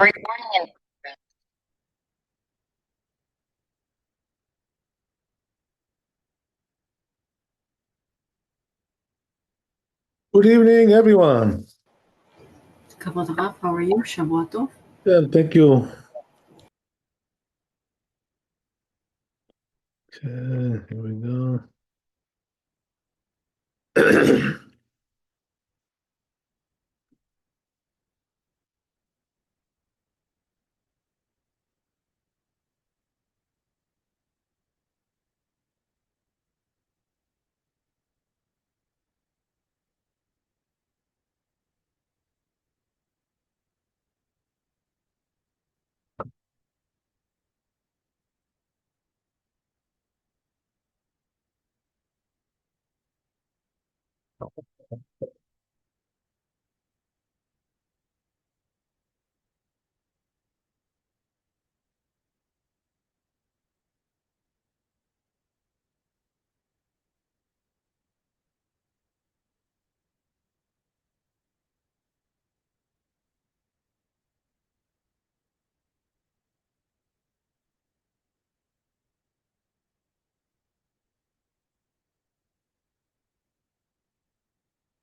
Recording in Good evening, everyone. כבוד הרב, how are you? שבוע טוב. Yeah, thank you. Okay, here we go.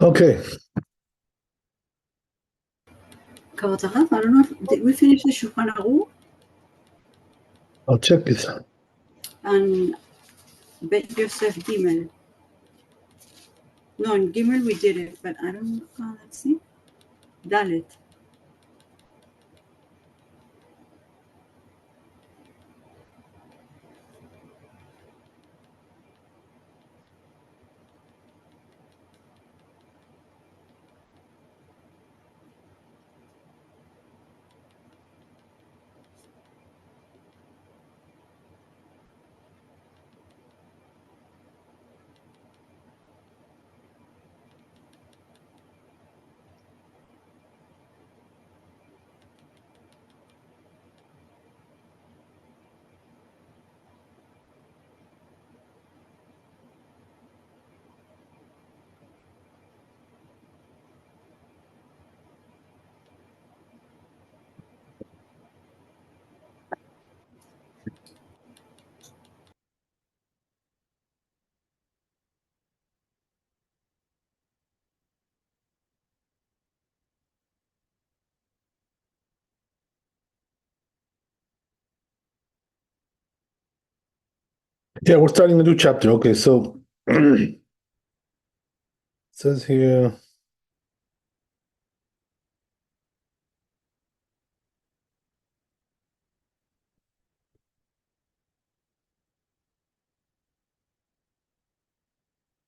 Okay, כבוד הרב, I don't know if did we finish the Shulchan Aruch I'll check it. and Bet Yosef Gimel. No, in Gimel we did it, but I don't know. Let's see. Dalet. Yeah, we're starting a new chapter. Okay, so it says here.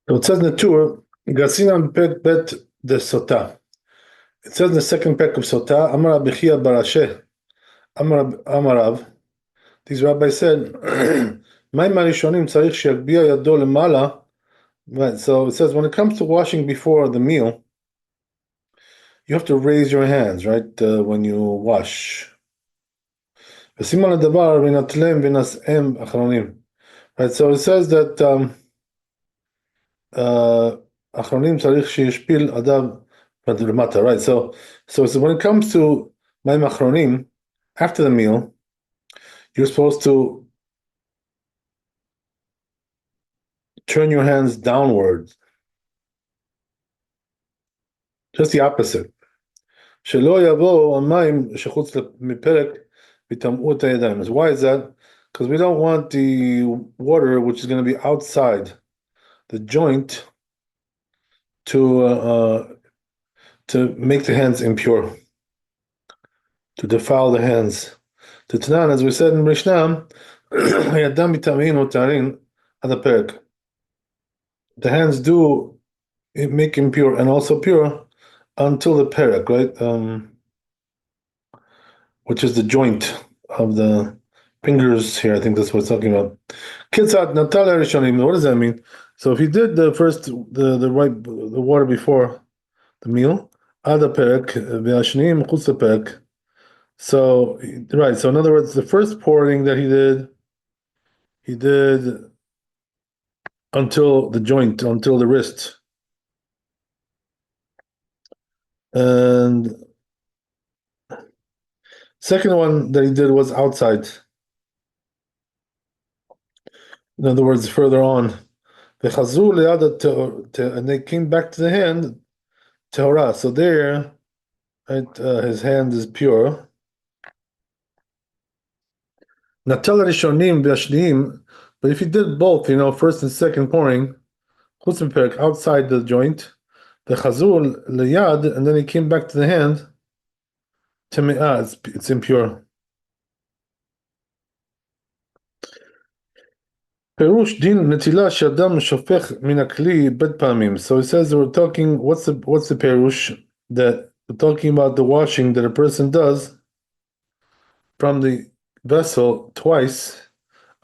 So it says in the tour, Gasinam Pek Bet de Sota. It says in the second pek of Sota, Amar Abichia Barashe, Amarav. These rabbis said, "My marishonim tzarich sheyagbia yado lemala." Right. So it says when it comes to washing before the meal, you have to raise your hands, right, when you wash. וסימן לדבר וינטלם ונשאם אחרונים. Right. So it says that אחרונים צריך שישפיל אדם למטה. Right. So when it comes to מים אחרונים, after the meal, you're supposed to turn your hands downwards. Just the opposite. שלא יבואו המים שחוץ מפרק ויטמאו את הידיים. Why is that? Because we don't want the water, which is going to be outside the joint, to make the hands impure, to defile the hands. To Tanan, as we said in Mishnah, הידיים מטמאים ותארים עד הפרק. The hands do make impure and also pure until the perek, right? Which is the joint of the fingers here. I think that's what it's talking about. Kitzat Natala Rishonim. What does that mean? So if you did the water before the meal, Ada Perek, Ve'ashnim Chutz Perek. So right. So in other words, the first pouring that he did until the joint, until the wrist, and Second one that he did was outside. In other words, further on. And they came back to the hand, Tehorah. So there, right, his hand is pure. Natal Rishonim v'Ashniim, but if he did both, first and second pouring, Chutz Miperek, outside the joint, the Chazur Liyad, and then he came back to the hand, Teme'ah, it's impure. Perush din netila shadam shofech min hakli bet pamim. So he says we're talking. What's the perush that we're talking about? The washing that a person does from the vessel twice.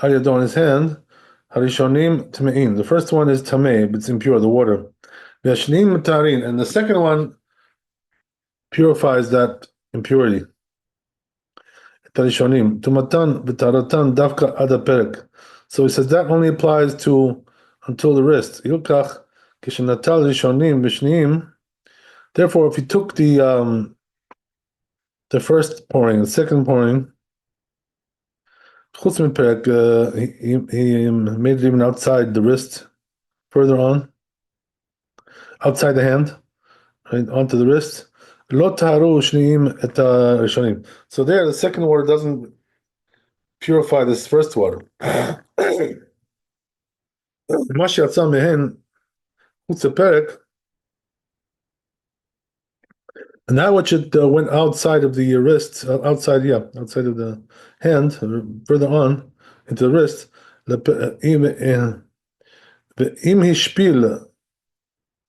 Ayado on his hand. Harishonim tamein. The first one is tamei, but it's impure, the water. Yashnim matarin, and the second one purifies that impurity. Tarishonim tumatan v'taratan davka ada perek. So he says that only applies to until the wrist. Yukach kishenatal rishonim v'shniim. Therefore, if he took the first pouring, the second pouring, chutz miperek, he made it even outside the wrist, further on, outside the hand, right, onto the wrist. Lo taharu shniim et rishonim. So there, the second water doesn't purify this first water. מה שיצא מהן חוץ לפרק, and that which it went outside of the wrist, outside of the hand, further on into the wrist, אם השפיל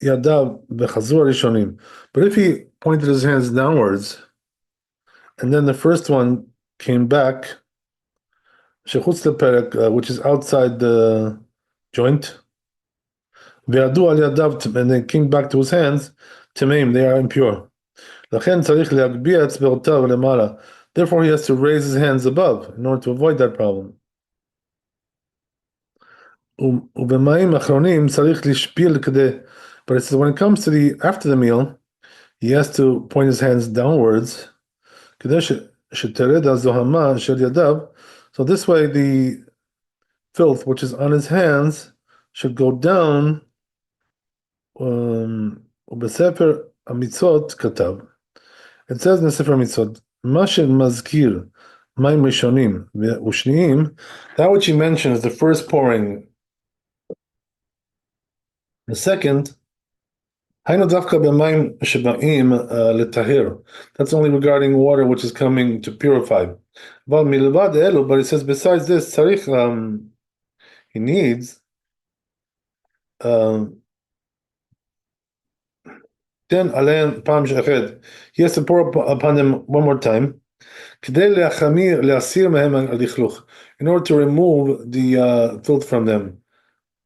ידיו בחזו הראשונים. But if he pointed his hands downwards, and then the first one came back, שחוץ לפרק, which is outside the joint, וידו על ידיו, and they came back to his hands, טמאים, they are impure. לכן צריך להגביה אצבעותיו למעלה. Therefore he has to raise his hands above in order to avoid that problem. ובמים אחרונים צריך להשפיל כדי, but it says when it comes to after the meal, he has to point his hands downwards, כדי שתרד הזוהמה של ידיו, so this way the filth which is on his hands should go down. ובספר המצוות כתב, it says in the Sefer Mitzvot, מה שמזכיר מים ראשונים ושניים, that which he mentions the first pouring, the second, היינו דווקא במים שבאים לטהר. That's only regarding water which is coming to purify. אבל מלבד אלו, but it says besides this, צריך, he needs, then עליהם פעם שאחד. He has to pour upon them one more time. כדי להסיר מהם הלכלוך, in order to remove the filth from them.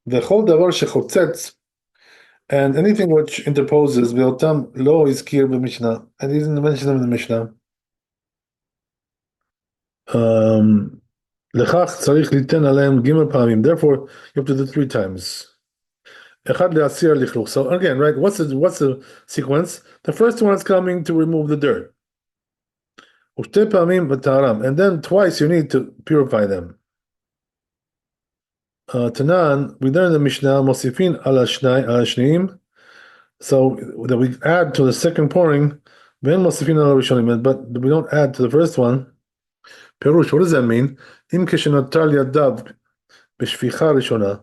וכל דבר שחוצץ, and anything which interposes, ואותם לא הזכיר במשנה, and he didn't mention them in the Mishnah. לכך צריך ליתן עליהם ג' פעמים, therefore you have to do 3 times. אחד להסיר הלכלוך. So again, right, what's the sequence? The first one is coming to remove the dirt. ושתי פעמים בטהרם, and then twice you need to purify them. Tanan, we learn in the Mishnah, מוסיפין על השניים, so that we add to the second pouring, ואין מוסיפין על הראשונים, but we don't add to the first one. פירוש, what does that mean? אם כשנטל ידיו בשפיכה ראשונה,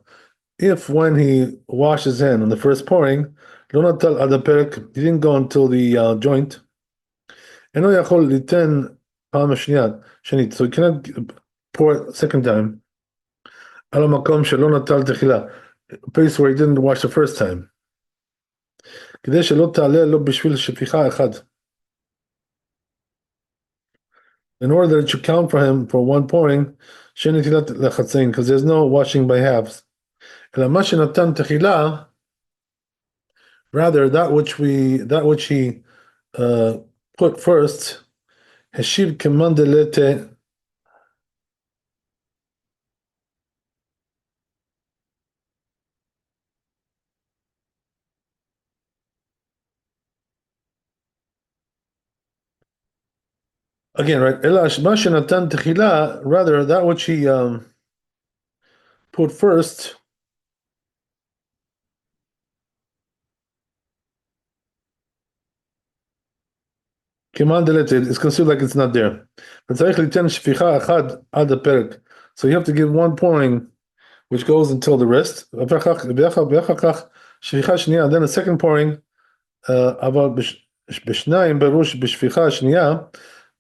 if when he washed his hand on the first pouring, לא נטל עד הפרק, he didn't go until the joint, אינו יכול ליתן פעם השנייה, שנית, so he cannot pour second time, על המקום שלא נטל תחילה, a place where he didn't wash the first time. כדי שלא תעלה לו בשביל שפיכה אחד. In order that it should count for him for one pouring, שאין נטילת לחצאים, because there's no washing by halves. אלא מה שנתן תחילה, rather that which he put first, השיב כמאן דלתה, Again, right? Rather, that which he put first. Is considered like it's not there. So you have to give one pouring, which goes until the rest. And then a second pouring,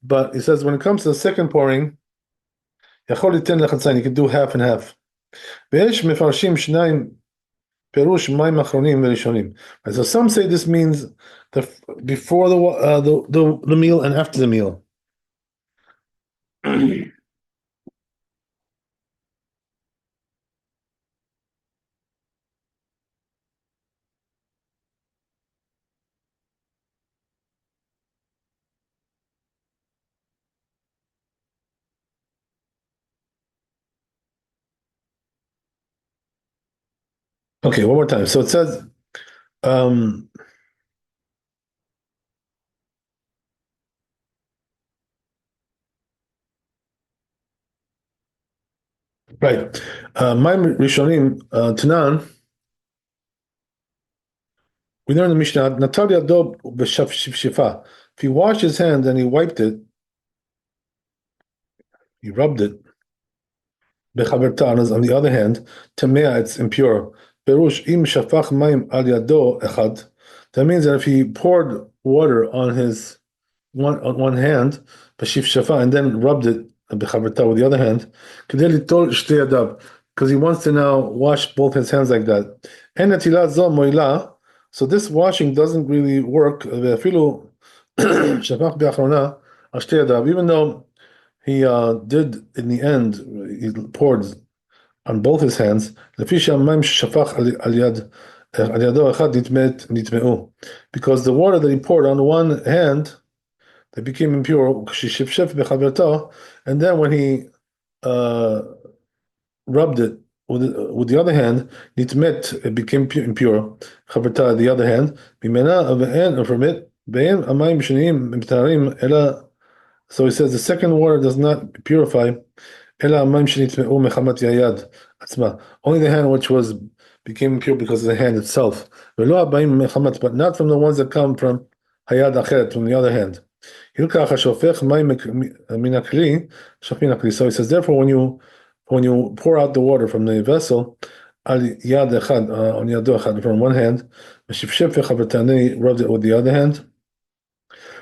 but he says when it comes to the second pouring, you can do half and half. So some say this means before the meal and after the meal. Okay, one more time. So it says, um, right. Mayim Rishonim, Tanan, we learn in the Mishnah, Natal Yado b'shafshifa. If he washed his hand and he wiped it, he rubbed it, bechaverta, on the other hand, tamea, it's impure. Perush, im shafach mayim al yado echad. That means that if he poured water on his one hand, b'shif shafa, and then rubbed it bechaverta with the other hand, kedei litol shtei yadav, because he wants to now wash both his hands like that. En netilat zo moila. So this washing doesn't really work. Ve'afilu shafach be'achrona al shtei yadav, even though he did in the end, he poured on both his hands. Because the water that he poured on one hand, they became impure. And then when he rubbed it with the other hand, it became impure. The other hand, from it, so he says the second water does not purify. Only the hand which became impure because of the hand itself. But not from the ones that come from hayad acheret, from the other hand. So he says, therefore, when you pour out the water from the vessel, on yado echad, from one hand, and then he rubbed it with the other hand.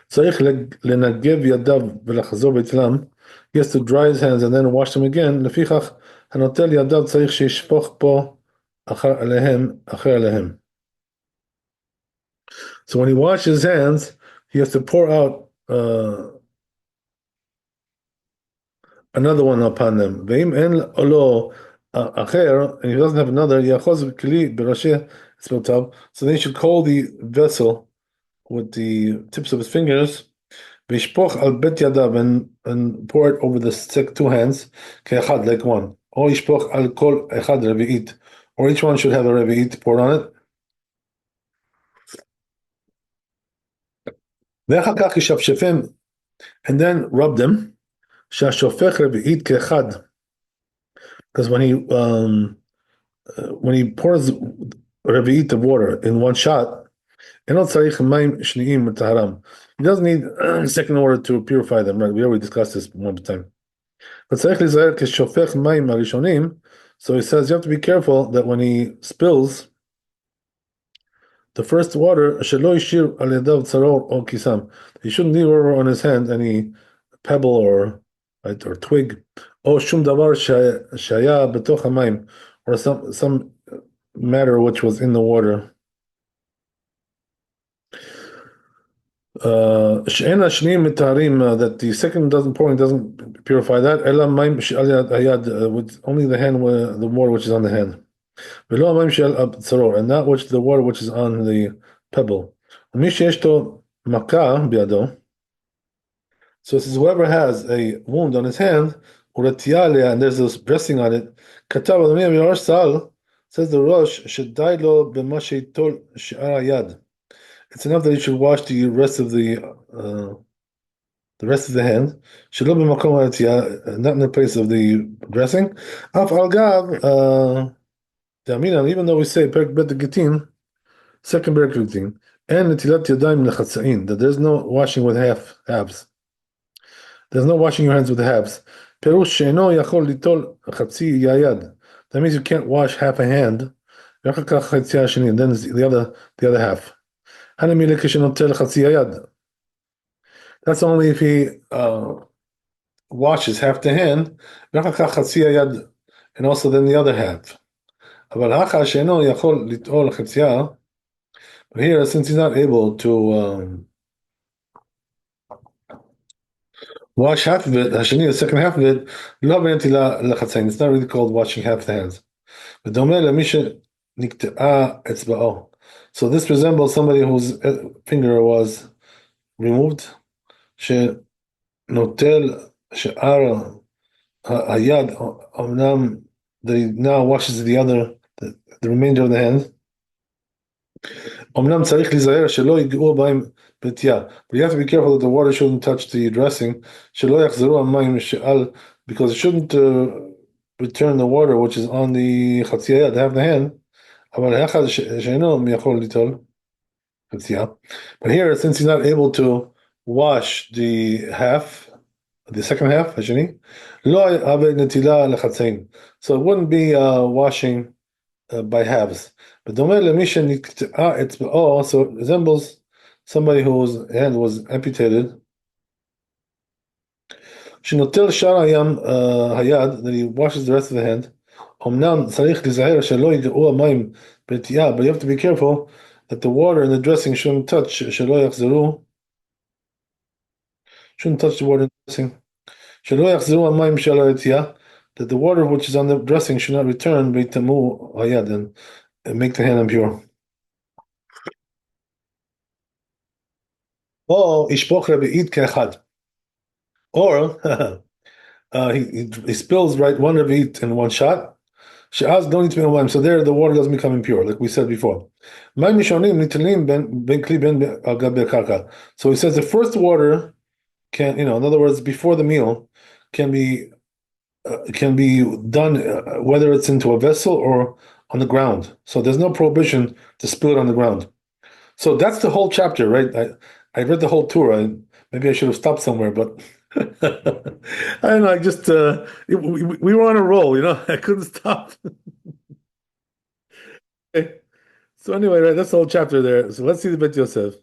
צריך לנגב ידיו ולחזור בטלם. He has to dry his hands and then wash them again. לפיכך, הנוטל ידיו צריך שישפוך פה אחר עליהם. So when he washes his hands, he has to pour out another one upon them. ואם אין לו אחר, and he doesn't have another, יאחוז כלי בראשי אצבעותיו. So then he should hold the vessel with the tips of his fingers, v'yishpoch al bet yadav, and pour it over the two hands, ke'echad, like one. Or yishpoch al kol echad revi'it, or each one should have a revi'it poured on it. Ve'achar kach yishafshefim, and then rub them. Shashofech revi'it ke'echad, because when he pours revi'it of water in one shot, he doesn't need second order to purify them, right? We already discussed this one time. But so he says you have to be careful that when he spills the first water, he shouldn't leave over on his hand any pebble or twig, or some matter which was in the water. That the second pouring doesn't purify that. With only the hand, the water which is on the hand, and not the water which is on the pebble. So it says whoever has a wound on his hand, and there's this dressing on it, says the Rosh, it's enough that you should wash the rest of the the rest of the hand. Shelo b'makom ha'etiyah, not in the place of the dressing. Af al gav, even though we say perek bet gitin, second perek gitin, and netilat yadayim lechatzain, that there's no washing with halves. There's no washing your hands with halves. Perush she'eno yachol litol chatzi yayad. That means you can't wash half a hand. And then the other half. That's only if he washes half the hand, and also then the other half. But here, since he's not able to wash half of it, the second half of it, it's not really called washing half the hands. So this resembles somebody whose finger was removed. שנוטל שאר היד, אמנם that he now washes the remainder of the hand. אמנם צריך להיזהר שלא יגעו בהם בנטייה. But you have to be careful that the water shouldn't touch the dressing. שלא יחזרו המים שעל, because it shouldn't return the water which is on the חצי היד, half the hand. אבל האחד שאינו יכול ליטול חצייה. But here, since he's not able to wash the second half, השני, לא עבד נטילה לחצאים. So it wouldn't be washing by halves. But דומה למי שנקטעה אצבעו, so it resembles somebody whose hand was amputated. שנוטל שאר היד, that he washes the rest of the hand. אמנם צריך להיזהר שלא יגעו המים בנטייה, but you have to be careful that the water in the dressing shouldn't touch, שלא יחזרו. Shouldn't touch the water in the dressing. שלא יחזרו המים של הרתיעה, that the water which is on the dressing should not return ויטמאו היד and make the hand impure. או ישפוך רביעית כאחד. Or he spills one רביעית in one shot. שאז לא נטמאו מים. So there the water doesn't become impure, like we said before. מים ראשונים ניטלים בין כלי בין על גבי הקרקע. So he says the first water can, in other words, before the meal, can be done whether it's into a vessel or on the ground. So there's no prohibition to spill it on the ground. So that's the whole chapter, right? I read the whole Torah. Maybe I should have stopped somewhere, but I don't know. I just we were on a roll, I couldn't stop. Okay. So anyway, right, that's the whole chapter there. So let's see the Bet Yosef.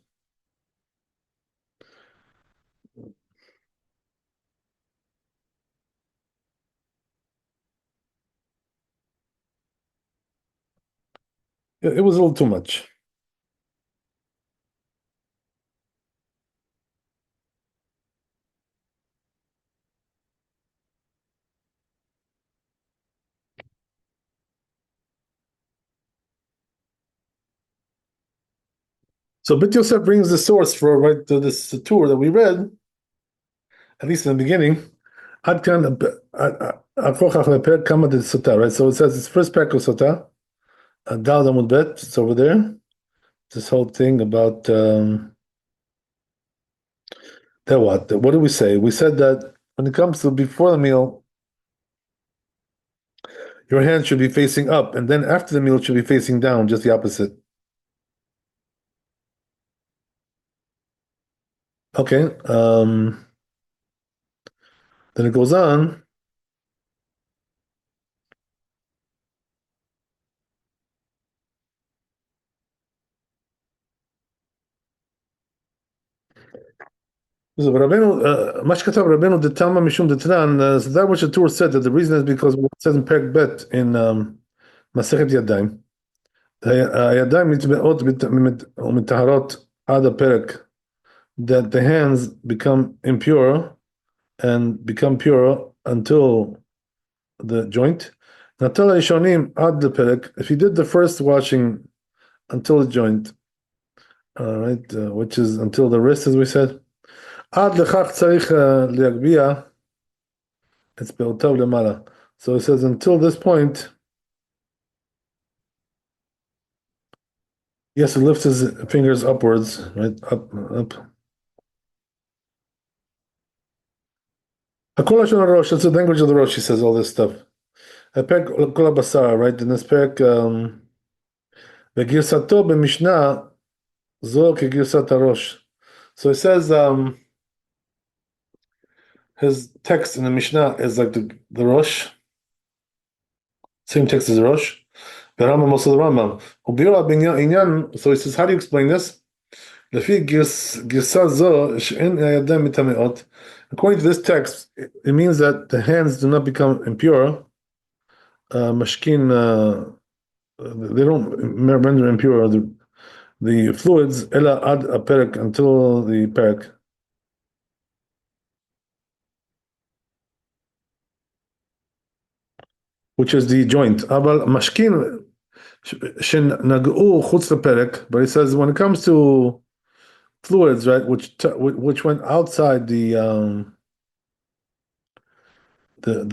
It was a little too much. So Bet Yosef brings the source for this tour that we read, at least in the beginning. Right? So it says it's first parak of Sotah, Dal Amud Bet, it's over there. This whole thing about what did we say? We said that when it comes to before the meal, your hand should be facing up, and then after the meal it should be facing down, just the opposite. Okay. Then it goes on. So that which the Torah said, that the reason is because what it says in Perek Bet in Masechet Yadayim, הידיים נטמעות ומטהרות עד הפרק, that the hands become impure and become pure until the joint. נטל הראשונים עד לפרק, if you did the first washing until the joint, right, which is until the wrist, as we said, עד לכך צריך להגביה אצבעותיו למעלה. So it says until this point, he has to lift his fingers upwards, right, up. Hakol Lashon Harosh, that's the language of the Rosh, he says all this stuff. Perek Kol HaBasar, right? In this perek, V'girsato b'Mishnah zo kegirsat Harosh. So he says his text in the Mishnah is like the Rosh, same text as the Rosh. The Rambam also the Rambam. So he says, how do you explain this? According to this text, it means that the hands do not become impure. Mashkin, they don't render impure the fluids ela ad a perek, until the perek, which is the joint. Aval mashkin shenag'u chutz leperek, but he says when it comes to fluids, right, which went outside the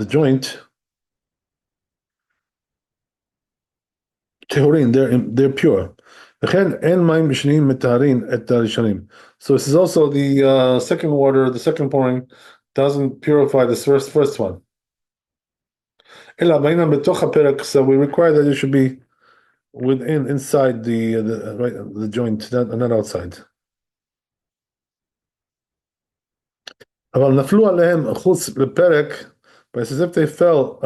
joint, tehurin, they're pure. So this is also the second water, the second pouring doesn't purify the first one. So we require that it should be inside the joint, not outside. אבל נפלו עליהם חוץ לפרק, but it's as if they fell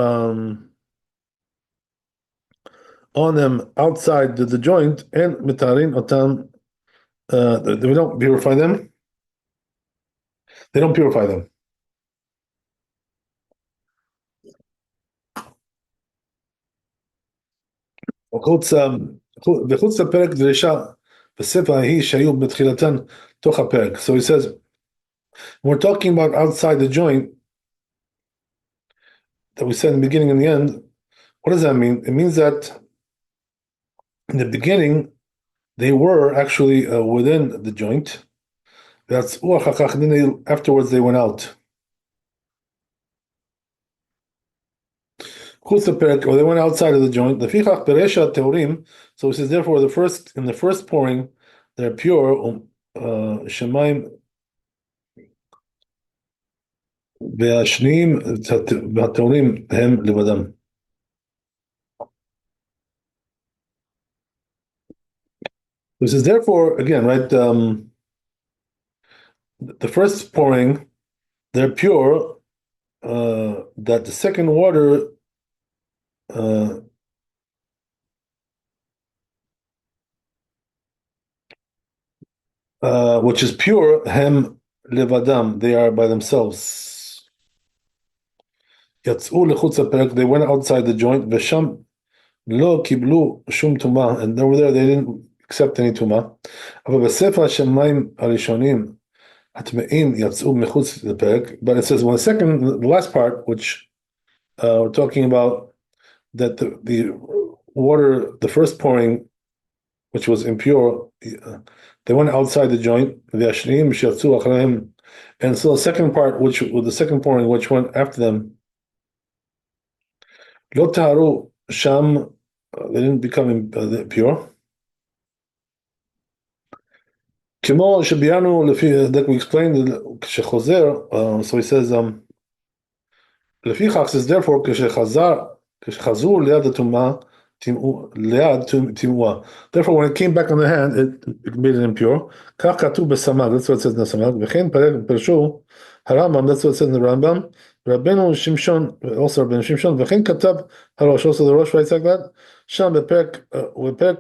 on them outside the joint, and mitarin otam, we don't purify them. They don't purify them. וחוץ לפרק דרישה בספר ההיא שהיו בתחילתן תוך הפרק. So he says, when we're talking about outside the joint that we said in the beginning and the end, what does that mean? It means that in the beginning they were actually within the joint. That's then afterwards they went out. Or they went outside of the joint. So it says, therefore, in the first pouring, they're pure. Shemaim והשניים והטהורים הם לבדם. This is therefore, again, right, the first pouring, they're pure, that the second water which is pure, hem levadam, they are by themselves. יצאו לחוץ הפרק, they went outside the joint, ושם לא קיבלו שום טומאה, and over there they didn't accept any טומאה. אבל בספר השמיים הראשונים, הטמאים יצאו מחוץ לפרק, but it says, the last part, which we're talking about, that the water, the first pouring, which was impure, they went outside the joint, והשניים שיצאו אחריהם, and so the second part, the second pouring, which went after them, לא טהרו שם, they didn't become pure. כמו שביארנו that we explained, כשחוזר, so he says, לפיכך, says therefore, כשחזרו ליד הטומאה, ליד טמאה. Therefore, when it came back on the hand, it made it impure. כך כתוב בסמ"ג, that's what it says in the סמ"ג, וכן פרשו הרמב"ם, that's what it says in the Rambam, רבנו שמשון, also רבנו שמשון, וכן כתב הראש, also the Rosh writes like that, שם בפרק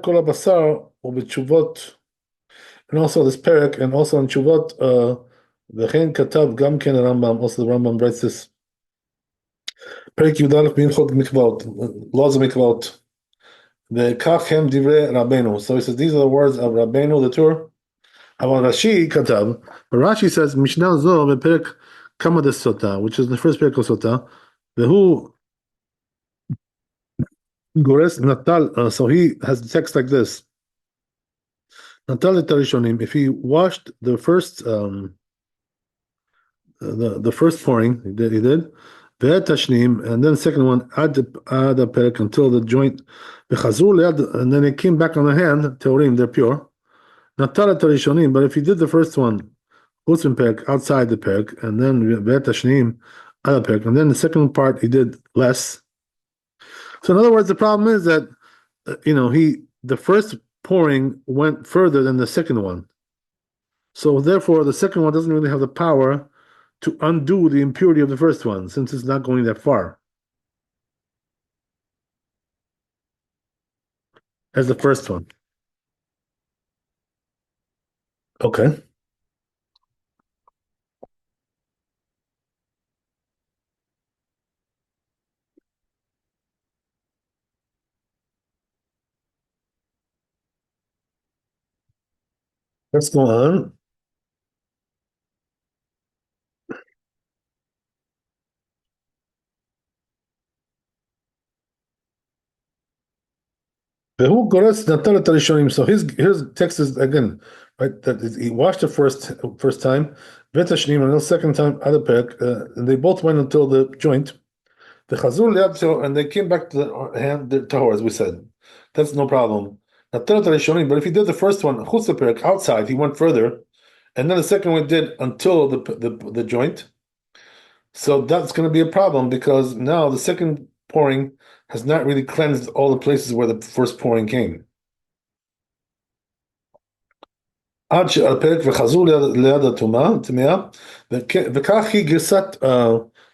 כל הבשר ובתשובות, and also this perek, and also in תשובות, וכן כתב גם כן הרמב"ם, also the Rambam writes this, פרק י"א בהלכות מקוואות, laws of מקוואות, וכך הם דברי רבנו. So he says, these are the words of Rabbeinu, the Torah. אבל רש"י כתב, but Rashi says, משנה זו בפרק כמה דסוטה, which is the first perek of סוטה, והוא גורס נטל, so he has text like this, נטל את הראשונים, if he washed the first, the first pouring, he did, ואת השניים, and then the second one, עד הפרק, until the joint, וחזרו ליד, and then it came back on the hand, טהורים, they're pure, נטל את הראשונים, but if he did the first one, חוץ מפרק, outside the perek, and then ואת השניים, other perek, and then the second part he did less. So in other words, the problem is that the first pouring went further than the second one. So therefore, the second one doesn't really have the power to undo the impurity of the first one, since it's not going that far as the first one. Okay. Let's go on. Who gores natalat rishonim? So his text is again right that he washed the first time, vetashnim, and the second time other perek, and they both went until the joint. The chazul liad, and they came back to the hand the tahor, as we said. That's no problem. Natalat rishonim, but if he did the first one chutz perek outside, he went further, and then the second one did until the joint. So that's going to be a problem because now the second pouring has not really cleansed all the places where the first pouring came. עד שהפרק וחזרו ליד הטומאה, וכך היא גרסת,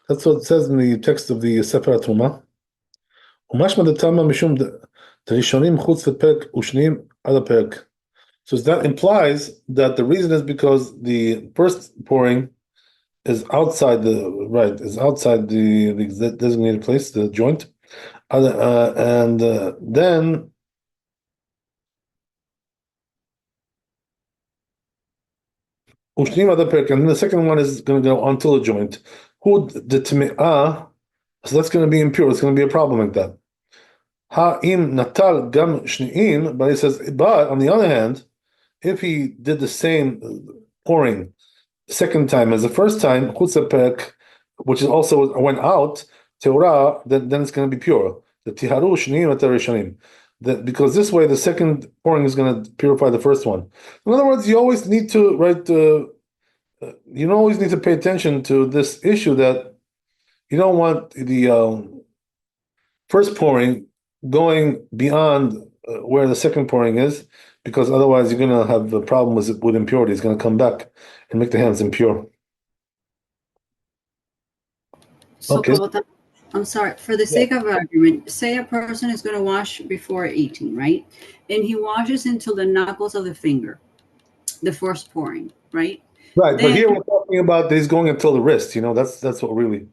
that's what it says in the text of the ספר הטומאה, ומשמע דתמה משום דראשונים חוץ לפרק ושניים עד הפרק. So that implies that the reason is because the first pouring is outside the designated place, the joint, and then Ushnim other perk, and then the second one is going to go until the joint. Who the tme'ah? So that's going to be impure. It's going to be a problem like that. Ha'im natal gam shni'im, but he says, but on the other hand, if he did the same pouring second time as the first time, chutz perk, which is also went out, teorah, then it's going to be pure. The tiharu shni'im at rishonim. Because this way the second pouring is going to purify the first one. In other words, you always need to pay attention to this issue that you don't want the first pouring going beyond where the second pouring is, because otherwise you're going to have a problem with impurity. It's going to come back and make the hands impure. So, Okay. I'm sorry, for the sake of argument, say a person is going to wash before eating, right? And he washes until the knuckles of the finger, the first pouring, right? Right, but here we're talking about that he's going until the wrist. That's what we're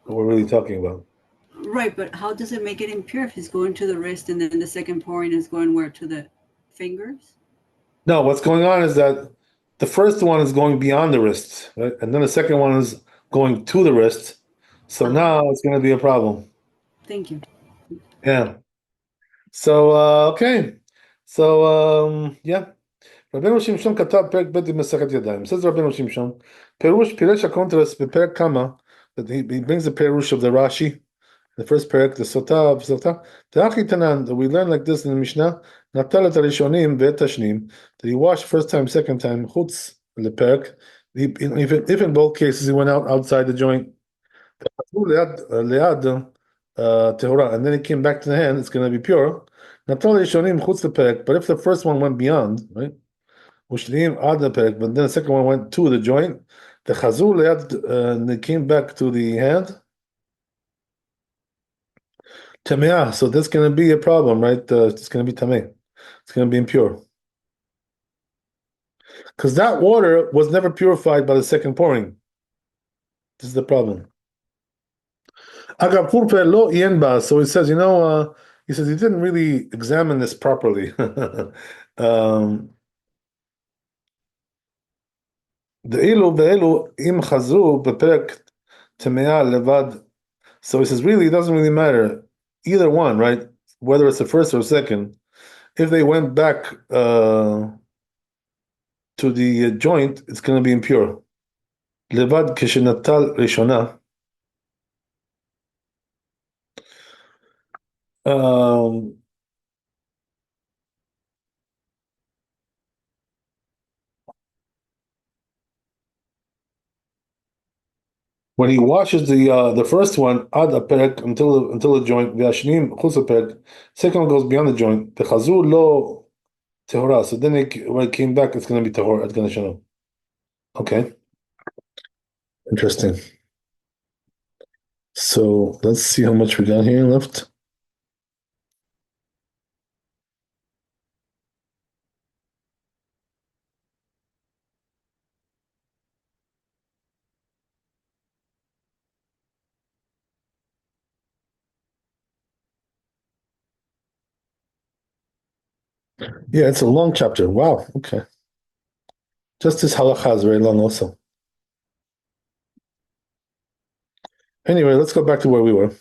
really talking about. Right, but how does it make it impure if he's going to the wrist and then the second pouring is going where, to the fingers? No, what's going on is that the first one is going beyond the wrist, right? And then the second one is going to the wrist. So now it's going to be a problem. Thank you. Yeah. So, okay. So, yeah. רבנו שמשון כתב פרק ב' במסכת ידיים. Says רבנו שמשון, פירש הקונטרס בפרק כמה, that he brings the perush of the Rashi, the first parak, the Sotah, Te'achi Tanan, that we learn like this in the Mishnah, Natal et Rishonim ve'et Tashnim, that he washed first time, second time, chutz leperak. If in both cases he went outside the joint, lead tehora, and then he came back to the hand, it's going to be pure. Natal Rishonim chutz leperak, but if the first one went beyond, right? Ushlim ad leperak, but then the second one went to the joint, the chazur lead, and they came back to the hand. Tameah, so that's going to be a problem, right? It's going to be tameh. It's going to be impure. Because that water was never purified by the second pouring. This is the problem. So he says, he didn't really examine this properly. So he says, really, it doesn't really matter. Either one, right? Whether it's the first or second. If they went back to the joint, it's going to be impure. Levad kishenatal rishona. when he washes the first one ad aperek until the joint, v'ashnim chutz aperek, second one goes beyond the joint. The chazur lo tehora. So then when it came back, it's going to be tahor at ganashanom. Okay, interesting. So let's see how much we got here left. Yeah, it's a long chapter. Wow. Okay. Just this halacha is very long also. Anyway, let's go back to where we were.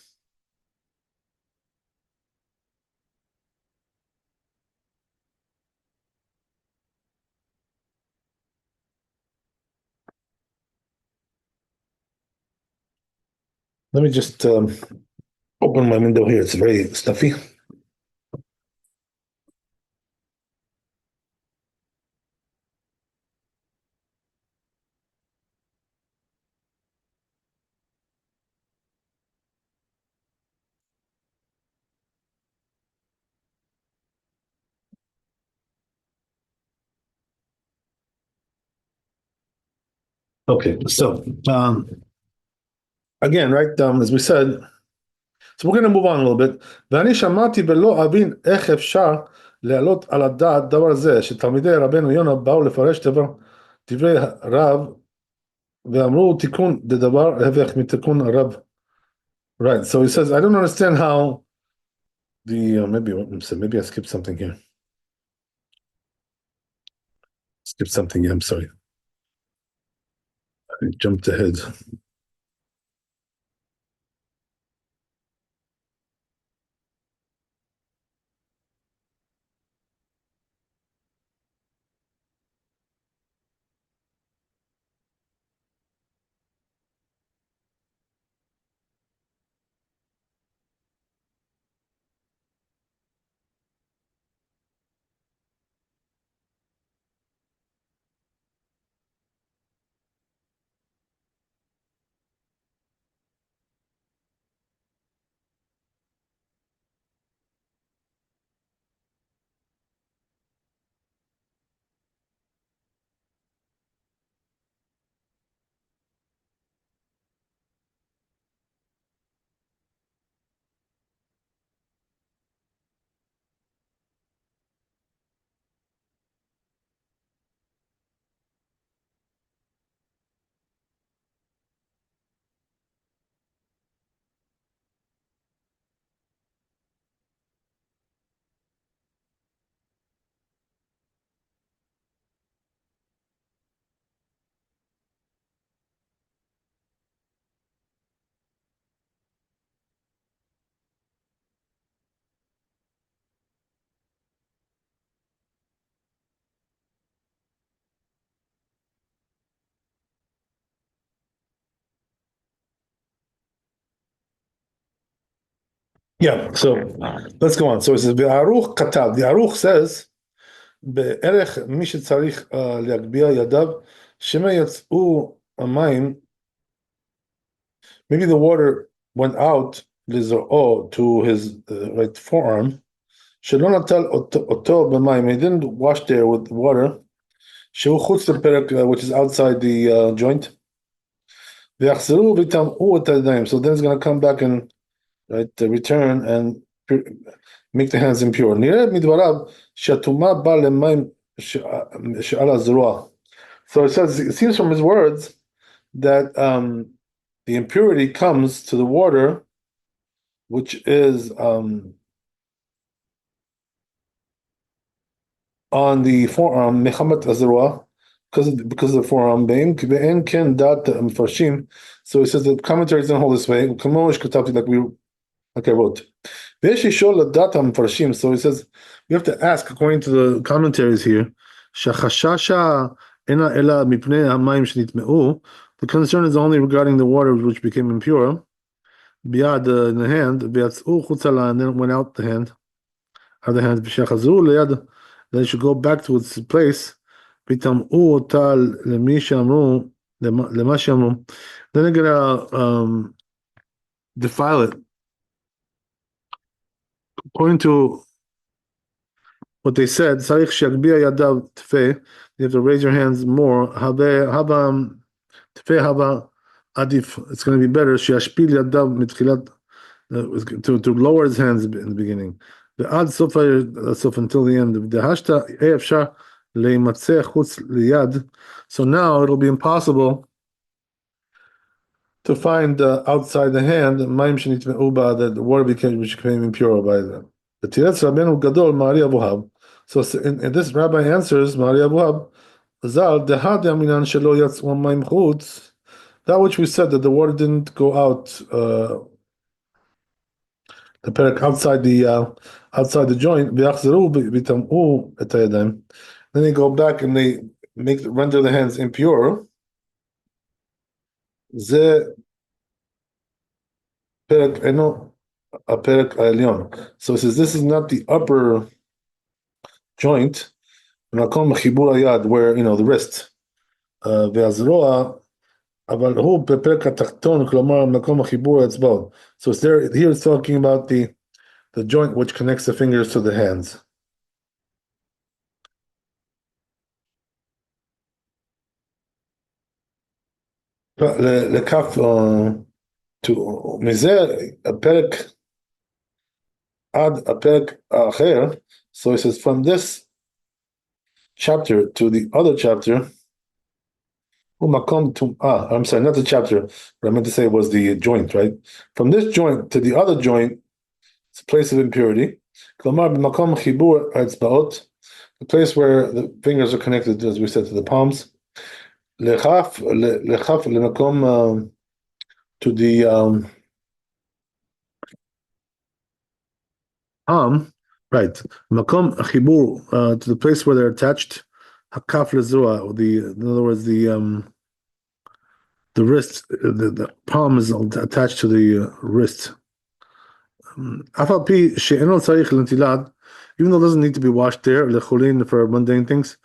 Let me just open my window here. It's very stuffy. Okay, so again, right, as we said, so we're going to move on a little bit. ואני שמעתי ולא אבין איך אפשר להעלות על הדעת דבר זה, שתלמידי רבנו יונה באו לפרש דברי רב, ואמרו תיקון דדבר ההפך מתיקון הרב. Right, so he says, I don't understand how maybe I skipped something here. Skipped something, yeah, I'm sorry. I jumped ahead. Yeah, so let's go on. So it says, Aruch katav. The Aruch says, בערך מי שצריך להגביה ידיו, שמא יצאו המים, maybe the water went out לזרועו to his right forearm, שלא נטל אותו במים, he didn't wash there with water, שהוא חוץ לפרק, which is outside the joint, ויחזרו ויטמאו את הידיים, so then it's going to come back and return and make the hands impure. נראה מדבריו שהטומאה באה למים שעל הזרוע. So it seems from his words that the impurity comes to the water, which is on the forearm, mechamat azrua, because of the forearm. Be'en ken dat mfarshim. So he says the commentaries don't hold this way. Like I wrote. So he says we have to ask according to the commentaries here. The concern is only regarding the water which became impure. Biyad in the hand, and then it went out the hand. Other hand, then it should go back to its place. למה שאמרו. Then they're gonna defile it according to what they said. צריך שיגביה ידיו תפה. You have to raise your hands more. הבה תפה הבה עדיף. It's going to be better. שישפיל ידיו מתחילת to lower his hands in the beginning. ועד סוף until the end. דהשת אי אפשר להימצא חוץ ליד. So now it'll be impossible to find outside the hand מים שנטמעו בה, that the water became impure by them. ותירץ רבנו גדול מערי אבוהב. So in this rabbi answers מערי אבוהב, ז"ל דהא דאמינן שלא יצאו מים חוץ, that which we said that the water didn't go out, the perek outside the joint, ויחזרו ויטמאו את הידיים. Then they go back and they render the hands impure. זה פרק אינו הפרק העליון. So it says this is not the upper joint, מקום חיבור היד, where, the wrist, והזרוע, אבל הוא בפרק התחתון, כלומר מקום החיבור האצבעות. So it's there, here it's talking about the joint which connects the fingers to the hands. לכף, מזה הפרק עד הפרק האחר, so it says from this chapter to the other chapter, I'm sorry, not the chapter, what I meant to say was the joint, right? From this joint to the other joint, it's a place of impurity. כלומר, במקום חיבור האצבעות, the place where the fingers are connected, as we said, to the palms. לכף, למקום, to the palm, right? מקום החיבור, to the place where they're attached. הכף לזרוע, in other words, the wrist, the palm is attached to the wrist. אף על פי שאינו צריך לנטילת, even though it doesn't need to be washed there, לחולין, for mundane things,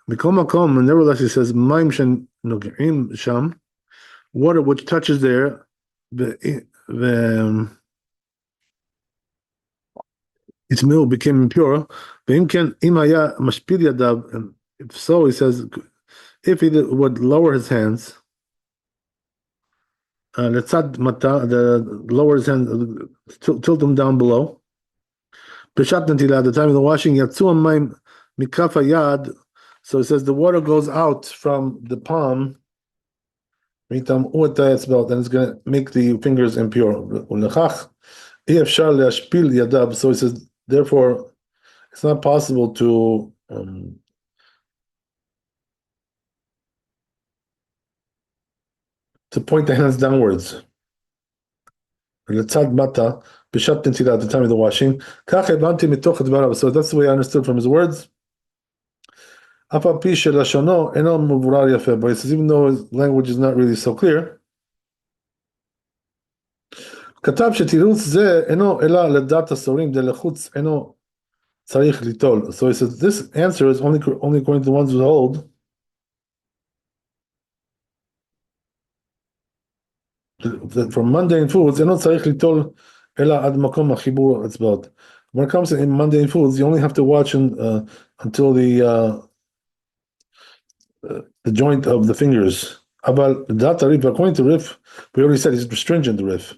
מכל מקום, nevertheless it says, מים שנוגעים שם, water which touches there, יטמאו, became impure, ואם כן, אם היה משפיל ידיו, if so, he says, if he would lower his hands, לצד מטה, lower his hands, tilt them down below, בשעת נטילה, at the time of the washing, יצאו המים מכף היד, so it says the water goes out from the palm, ויטמאו את האצבעות, and it's going to make the fingers impure. ולכך, אי אפשר להשפיל ידיו, so it says, therefore, it's not possible to point the hands downwards. לצד מטה, בשעת נטילה, at the time of the washing. כך הבנתי מתוך דבריו, so that's the way I understood from his words. אף על פי שלשונו אינו מבורר יפה, but he says, even though his language is not really so clear, כתב שתירוץ זה אינו אלא לדעת הסורים, דלחוץ אינו צריך ליטול. So he says, this answer is only according to the ones who hold that from mundane foods, אינו צריך ליטול אלא עד מקום החיבור האצבעות. When it comes to mundane foods, you only have to watch until the joint of the fingers. אבל לדעת הריף, according to Rif, we already said he's stringent, the Rif.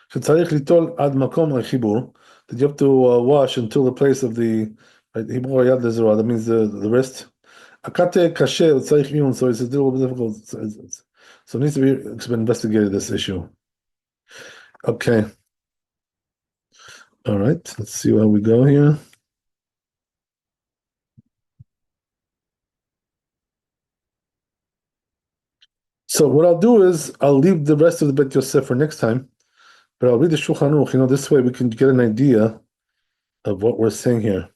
שצריך ליטול עד מקום החיבור, that you have to wash until the place of the חיבור היד לזרוע, that means the wrist. הקטע קשה, הוא צריך עיון, so it's a little bit difficult. So it needs to be investigated, this issue. Okay. All right, let's see how we go here. So what I'll do is I'll leave the rest of the Bet Yosef for next time, but I'll read the Shulchan Aruch. This way we can get an idea of what we're saying here,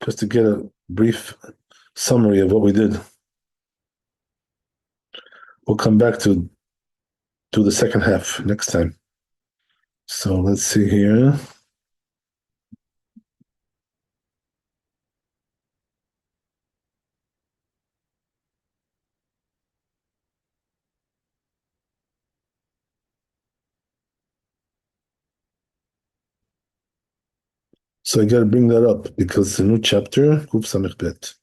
just to get a brief summary of what we did. We'll come back to the second half next time. So let's see here. So I got to bring that up because it's a new chapter, Kuf Samech Bet.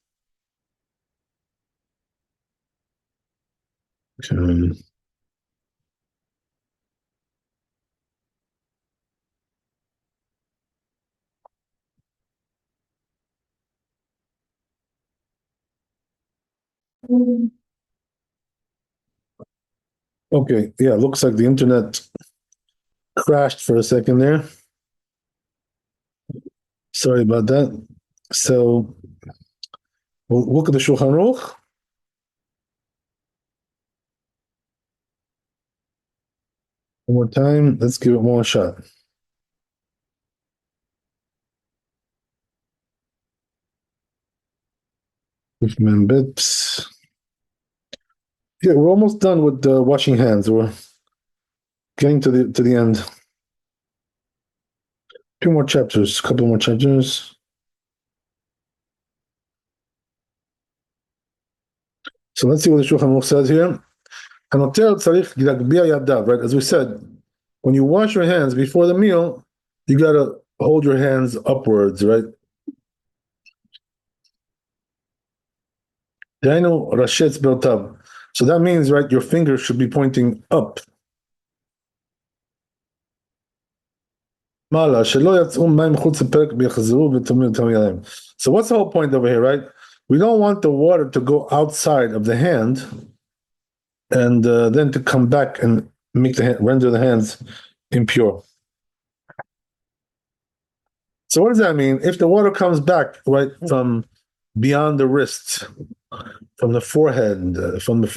Okay, yeah, looks like the internet crashed for a second there. Sorry about that. So we'll look at the Shulchan Aruch. One more time. Let's give it one shot. Yeah, we're almost done with washing hands. We're getting to the end. Two more chapters, a couple more chapters. So let's see what the Shulchan Aruch says here. Right? As we said, when you wash your hands before the meal, you gotta hold your hands upwards, right? So that means, right, your fingers should be pointing up. So what's the whole point over here, right? We don't want the water to go outside of the hand and then to come back and render the hands impure. So what does that mean? If the water comes back right from beyond the wrist, from the forehead, from the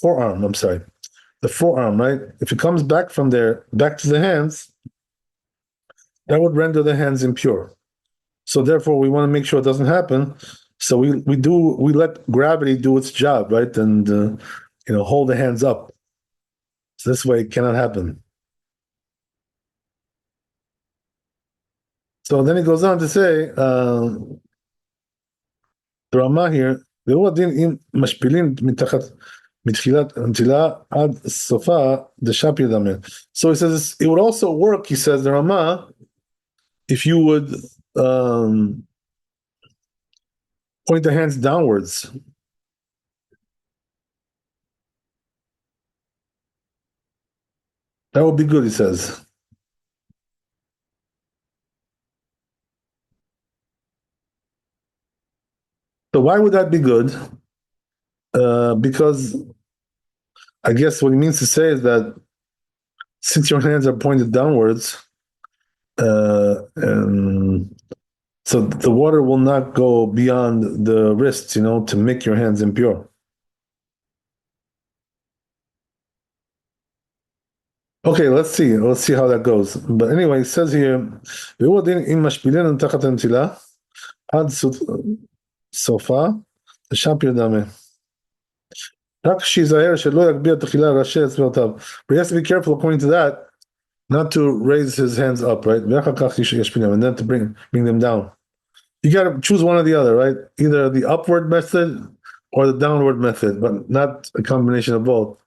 forearm, I'm sorry, the forearm, right? If it comes back from there, back to the hands, that would render the hands impure. So therefore, we want to make sure it doesn't happen. So we let gravity do its job, right? And hold the hands up. So this way, it cannot happen. So then he goes on to say, the Ramah here, so he says it would also work, he says, the Ramah, if you would point the hands downwards. That would be good, he says. So why would that be good? Because I guess what he means to say is that since your hands are pointed downwards, and so the water will not go beyond the wrists, to make your hands impure. Okay, let's see how that goes. But anyway, it says here, סופה, ושם פרדמה. רק שיזהר שלא יגביה תחילה ראשי אצבעותיו. But he has to be careful according to that, not to raise his hands up, right? ואחר כך ישפינם, and then to bring them down. You got to choose one or the other, right? Either the upward method or the downward method, but not a combination of both.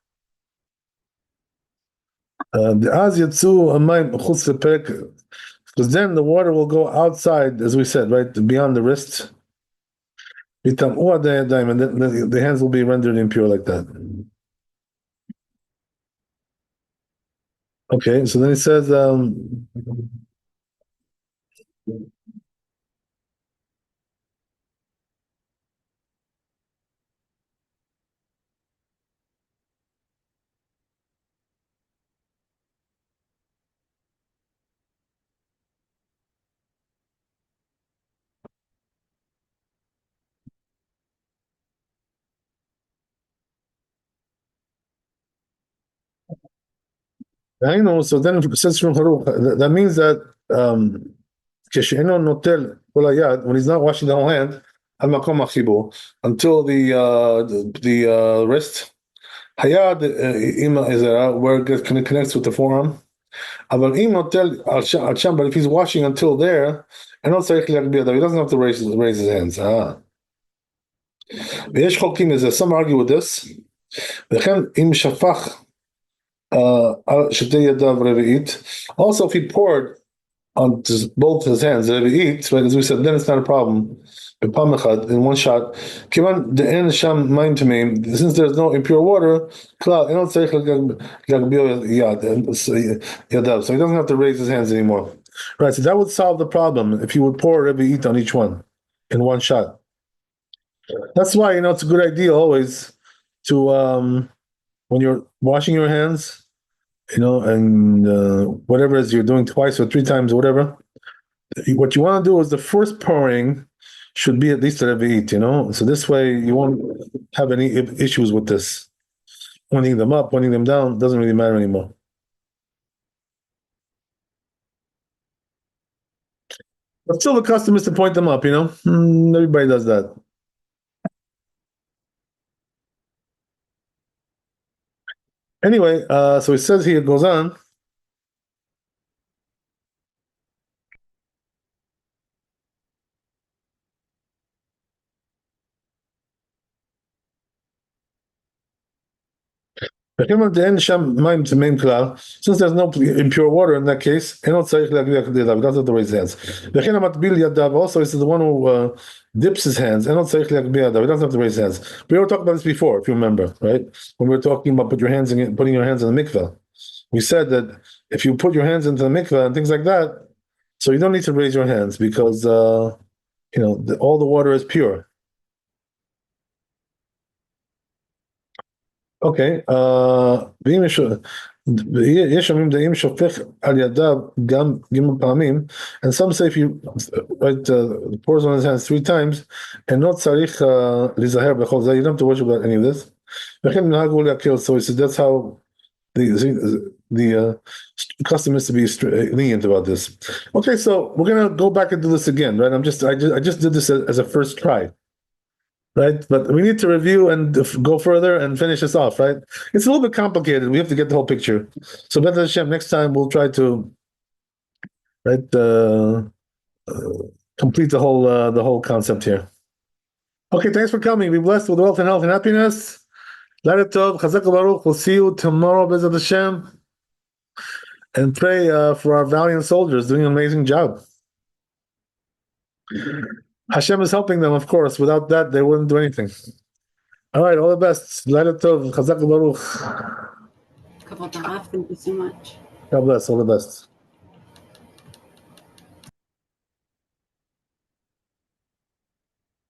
אז יצאו המים מחוץ לפרק, because then the water will go outside, as we said, right, beyond the wrist. And then the hands will be rendered impure like that. Okay, so then he says, I know, so then it says from Haruch, that means that when he's not washing the whole hand, until the wrist, hayad is where it connects with the forearm. But if he's washing until there, he doesn't have to raise his hands. Some argue with this. Also, if he poured on just both his hands, if he eats, right, as we said, then it's not a problem. In one shot, since there's no impure water, so he doesn't have to raise his hands anymore. Right, so that would solve the problem if you would pour Rabbi eat on each one in one shot. That's why, it's a good idea always to, when you're washing your hands, and whatever it is you're doing twice or three times or whatever, what you want to do is the first pouring should be at least a Revi'it, so this way you won't have any issues with this. Pointing them up, pointing them down, doesn't really matter anymore. But still the custom is to point them up, everybody does that. Anyway, so it says here, it goes on, since there's no impure water in that case, he doesn't have to raise his hands. Also, it's the one who dips his hands. He doesn't have to raise his hands. We were talking about this before, if you remember, right? When we were talking about putting your hands in the mikveh. We said that if you put your hands into the mikveh and things like that, so you don't need to raise your hands because all the water is pure. Okay, יש אומרים דעים שופך על ידיו גם ג' פעמים, and some say if you pours on his hands 3 times, and not צריך להיזהר בכל זה, you don't have to worry about any of this. וכן נהגו להקל, so he said that's how the custom is to be lenient about this. Okay, so we're gonna go back and do this again, right? I just did this as a first try. Right, but we need to review and go further and finish this off. Right, it's a little bit complicated. We have to get the whole picture. So, B'ezras Hashem, next time we'll try to complete the whole concept here. Okay, thanks for coming. Be blessed with wealth and health and happiness. Laila Tov, Chazak Baruch. We'll see you tomorrow, B'ezras Hashem, and pray for our valiant soldiers doing an amazing job. Hashem is helping them, of course. Without that, they wouldn't do anything. All right, all the best. Laila Tov, Chazak Baruch. Thank you so much. God bless, all the best.